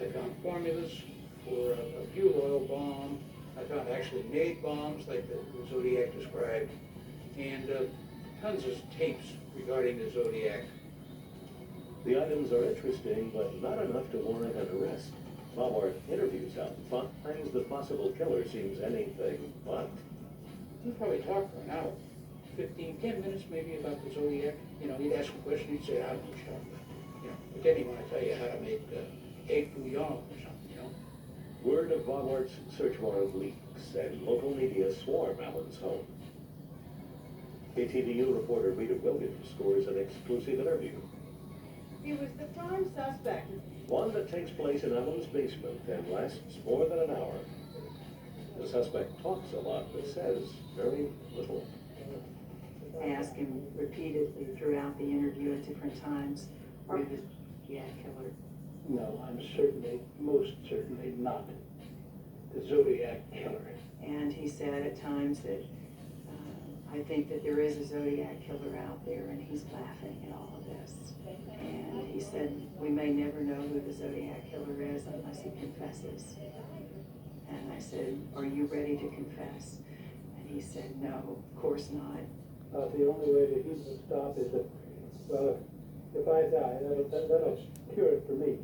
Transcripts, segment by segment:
I found formulas for a fuel oil bomb. I found actually made bombs like the Zodiac described, and tons of tapes regarding the Zodiac. The items are interesting, but not enough to warrant an arrest. Ballard interviews Allen, finds the possible killer seems anything but. He'd probably talk for an hour, 10 minutes maybe about the Zodiac. You know, he'd ask a question, he'd say, I don't know stuff. You know, but then he want to tell you how to make egg bouillon or something, you know. Word of Ballard's search warrant leaks, and local media swarm Allen's home. KTVU reporter Rita Williams scores an exclusive interview. He was the prime suspect. One that takes place in Allen's basement and lasts more than an hour. The suspect talks a lot, but says very little. I asked him repeatedly throughout the interview at different times, are you the Zodiac killer? No, I'm certainly, most certainly not the Zodiac killer. And he said at times that I think that there is a Zodiac killer out there, and he's laughing at all of this. And he said, we may never know who the Zodiac killer is unless he confesses. And I said, are you ready to confess? And he said, no, of course not. The only way that he will stop is that, well, if I die, that'll cure it for me.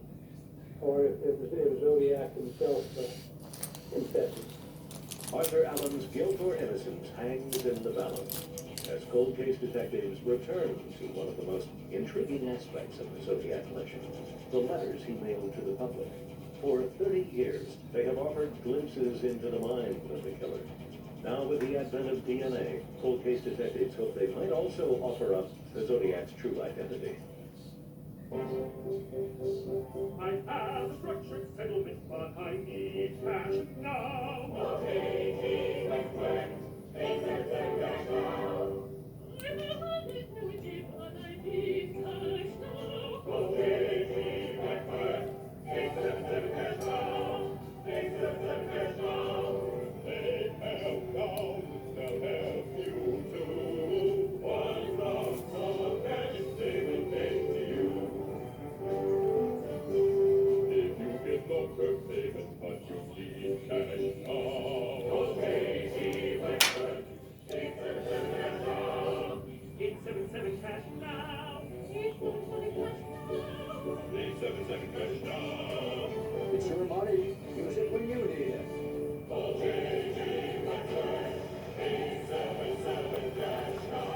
Or if the Zodiac himself confesses. Arthur Allen's guilt or innocence hangs in the balance as cold case detectives return to one of the most intriguing aspects of the Zodiac legend, the letters he mailed to the public. For 30 years, they have offered glimpses into the mind of the killer. Now, with the advent of DNA, cold case detectives hope they might also offer up the Zodiac's true identity. I have a structured settlement, but I need cash now. Okay, Wentworth, things are cash now. I'm a hundred million, but I need cash now. Okay, Wentworth, things are cash now. Things are cash now. They help now, they'll help you too. One lump sum of cash, they will pay to you. No payment, but you need cash now. Okay, Wentworth, 877 cash now. 877 cash now. 877 cash now. It's your money. Use it when you need it. Okay, Wentworth, 877 cash now.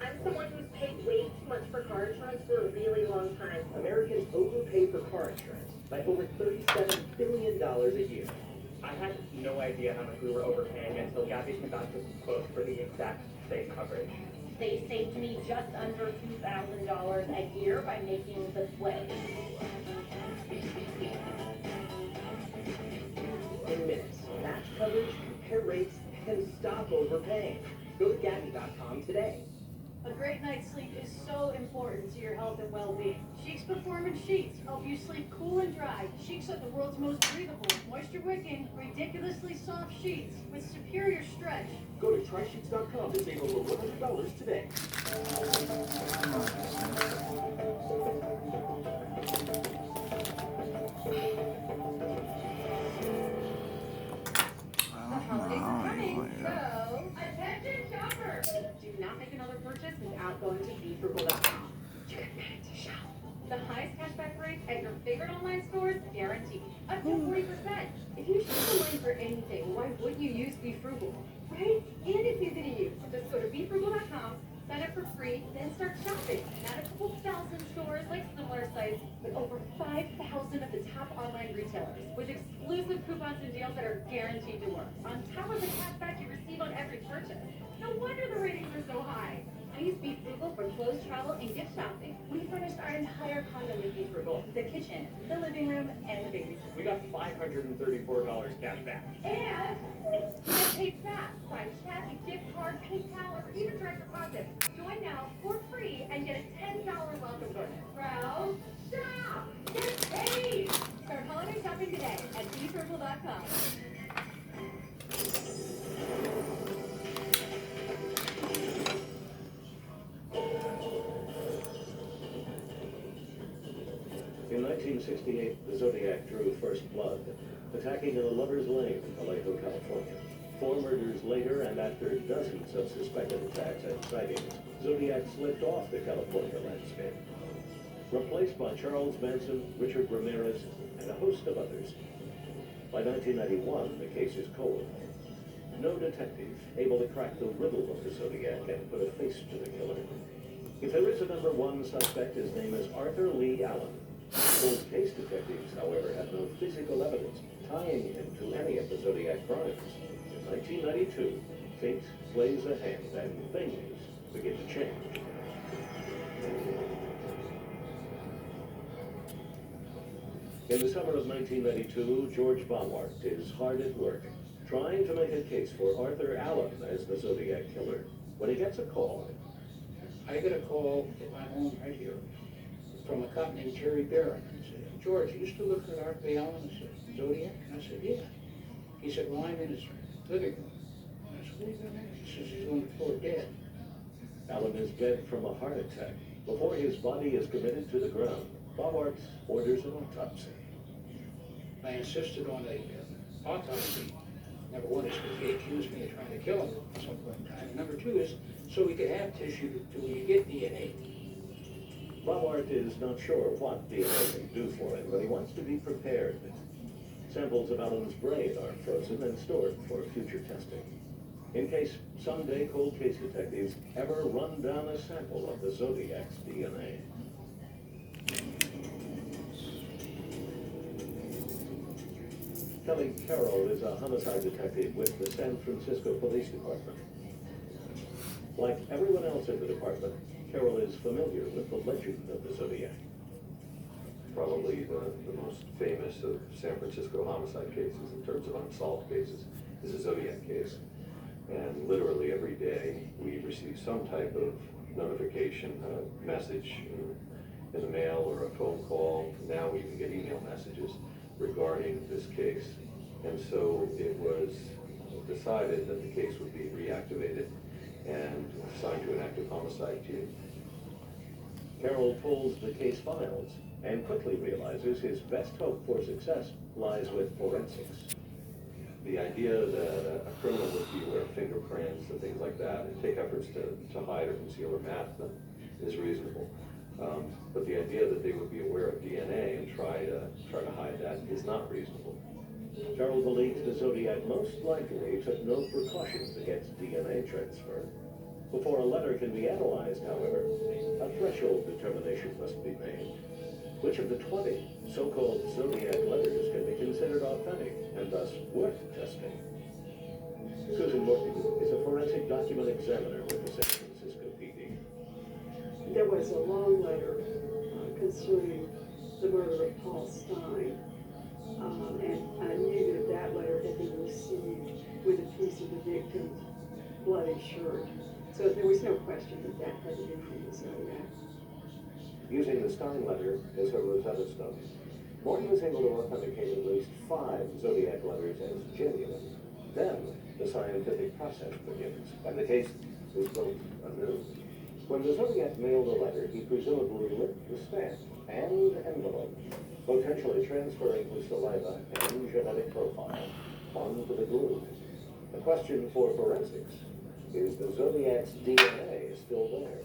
I'm someone who's paid way too much for car insurance for a really long time. Americans overpay for car insurance by over $37 billion a year. I had no idea how much we were overpaying until Gabby came back with some quotes for the exact same coverage. They saved me just under $2,000 a year by making the switch. In minutes, match coverage, compare rates, and stop overpaying. Go to Gabby.com today. A great night's sleep is so important to your health and well-being. Chic Performance Sheets help you sleep cool and dry. Chics are the world's most breathable, moisture-wicking, ridiculously soft sheets with superior stretch. Go to trysheets.com to save over $100 today. The holidays are coming, so attention shoppers! Do not make another purchase without going to BeFrugal.com. You can manage to shop. The highest cashback rates at your favorite online stores guaranteed. Up to 40%. If you shop online for anything, why wouldn't you use BeFrugal? Right? And it's easy to use. Just go to BeFrugal.com, sign up for free, then start shopping. Not a couple thousand stores like similar sites, but over 5,000 of the top online retailers with exclusive coupons and deals that are guaranteed to work. On top of the cashback you receive on every purchase. No wonder the ratings are so high. I use BeFrugal for clothes, travel, and gift shopping. We furnished our entire condo with BeFrugal, the kitchen, the living room, and the baby room. We got $534 cash back. And I paid fast by check, gift card, PayPal, or even direct deposit. Join now for free and get a $10 welcome bonus. Browse, shop, get paid. Start holiday shopping today at BeFrugal.com. In 1968, the Zodiac drew first blood, attacking in a lover's lane in Vallejo, California. 4 murders later, and after dozens of suspected attacks and sightings, Zodiac slipped off the California landscape, replaced by Charles Manson, Richard Ramirez, and a host of others. By 1991, the case is cold. No detective able to crack the riddle of the Zodiac and put a face to the killer. If there is a number 1 suspect, his name is Arthur Lee Allen. Cold case detectives, however, have no physical evidence tying him to any of the Zodiac crimes. In 1992, fate plays a hand and things begin to change. In the summer of 1992, George Baumart is hard at work, trying to make a case for Arthur Allen as the Zodiac killer, when he gets a call. I get a call at my home right here from a cop named Jerry Barron. He said, George, you still look at Arthur Allen? I said, Zodiac? And I said, yeah. He said, well, I'm in his living room. And I said, what are you going to do? He says, he's on the floor dead. Allen is dead from a heart attack. Before his body is committed to the ground, Baumart orders an autopsy. I insisted on a autopsy. Number 1 is because he accused me of trying to kill him at some point in time. And number 2 is so we could have tissue till we get DNA. Baumart is not sure what DNA can do for him, but he wants to be prepared. Samples of Allen's brain are frozen and stored for future testing, in case someday cold case detectives ever run down a sample of the Zodiac's DNA. Kelly Carroll is a homicide detective with the San Francisco Police Department. Like everyone else in the department, Carroll is familiar with the legend of the Zodiac. Probably the most famous of San Francisco homicide cases in terms of unsolved cases is the Zodiac case. And literally every day we receive some type of notification, a message in the mail or a phone call. Now we even get email messages regarding this case. And so it was decided that the case would be reactivated and assigned to an active homicide team. Carroll pulls the case files and quickly realizes his best hope for success lies with forensics. The idea that a criminal would be aware of fingerprints and things like that and take efforts to hide or conceal or mask them is reasonable. But the idea that they would be aware of DNA and try to hide that is not reasonable. Carroll believes the Zodiac most likely took no precautions against DNA transfer. Before a letter can be analyzed, however, a threshold determination must be made. Which of the 20 so-called Zodiac letters can be considered authentic and thus worth testing? Susan Morton is a forensic document examiner with the San Francisco PD. There was a long letter concerning the murder of Paul Stein, and I knew that that letter had been received with a piece of the victim's bloody shirt. So there was no question that that had to be from the Zodiac. Using the Stein letter as her Rosetta Stone, Morton was able to authenticate at least 5 Zodiac letters as genuine. Then the scientific process begins, and the case is built anew. When the Zodiac mailed a letter, he presumably licked the stamp and envelope, potentially transferring his saliva and genetic profile onto the glue. The question for forensics is the Zodiac's DNA still there?